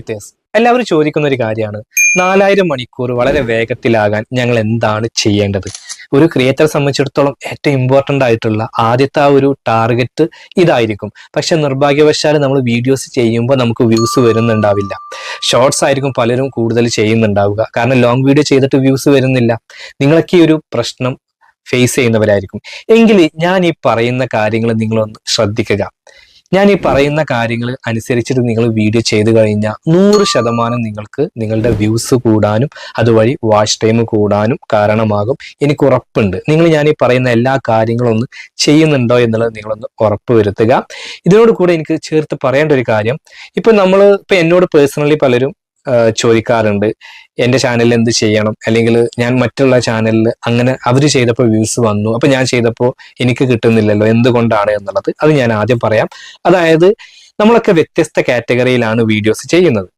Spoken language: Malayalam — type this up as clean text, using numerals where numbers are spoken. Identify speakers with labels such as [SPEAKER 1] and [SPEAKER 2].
[SPEAKER 1] ക്രിയേറ്റേഴ്സ് എല്ലാവരും ചോദിക്കുന്ന ഒരു കാര്യമാണ്, 4000 മണിക്കൂർ വളരെ വേഗത്തിലാകാൻ ഞങ്ങൾ എന്താണ് ചെയ്യേണ്ടത്? ഒരു ക്രിയേറ്ററെ സംബന്ധിച്ചിടത്തോളം ഏറ്റവും ഇമ്പോർട്ടൻ്റ് ആയിട്ടുള്ള ആദ്യത്തെ ആ ഒരു ടാർഗറ്റ് ഇതായിരിക്കും. പക്ഷെ നിർഭാഗ്യവശാൽ നമ്മൾ വീഡിയോസ് ചെയ്യുമ്പോൾ നമുക്ക് വ്യൂസ് വരുന്നുണ്ടാവില്ല. ഷോർട്സ് ആയിരിക്കും പലരും കൂടുതൽ ചെയ്യുന്നുണ്ടാവുക. കാരണം ലോങ് വീഡിയോ ചെയ്തിട്ട് വ്യൂസ് വരുന്നില്ല. നിങ്ങളൊക്കെ ഈ ഒരു പ്രശ്നം ഫേസ് ചെയ്യുന്നവരായിരിക്കും. എങ്കിൽ ഞാൻ ഈ പറയുന്ന കാര്യങ്ങൾ നിങ്ങളൊന്ന് ശ്രദ്ധിക്കുക. ഞാൻ ഈ പറയുന്ന കാര്യങ്ങൾ അനുസരിച്ചിട്ട് നിങ്ങൾ വീഡിയോ ചെയ്തു കഴിഞ്ഞാൽ 100% നിങ്ങൾക്ക് നിങ്ങളുടെ വ്യൂസ് കൂടാനും അതുവഴി വാച്ച് ടൈം കൂടാനും കാരണമാകും. എനിക്ക് ഉറപ്പുണ്ട് ഞാൻ ഈ പറയുന്ന എല്ലാ കാര്യങ്ങളും ഒന്ന് ചെയ്യുന്നുണ്ടോ എന്നുള്ളത് നിങ്ങളൊന്ന് ഉറപ്പ് വരുത്തുക. ഇതിനോട് കൂടെ എനിക്ക് ചേർത്ത് പറയേണ്ട ഒരു കാര്യം, ഇപ്പൊ എന്നോട് പേഴ്സണലി പലരും ചോദിക്കാറുണ്ട്, എൻ്റെ ചാനലിൽ എന്ത് ചെയ്യണം, അല്ലെങ്കിൽ ഞാൻ മറ്റുള്ള ചാനലിൽ അങ്ങനെ അവർ ചെയ്തപ്പോൾ വ്യൂസ് വന്നു, അപ്പൊ ഞാൻ ചെയ്തപ്പോൾ എനിക്ക് കിട്ടുന്നില്ലല്ലോ, എന്തുകൊണ്ടാണ് എന്നുള്ളത്. അത് ഞാൻ ആദ്യം പറയാം. അതായത് നമ്മളൊക്കെ വ്യത്യസ്ത കാറ്റഗറിയിലാണ് വീഡിയോസ് ചെയ്യുന്നത്.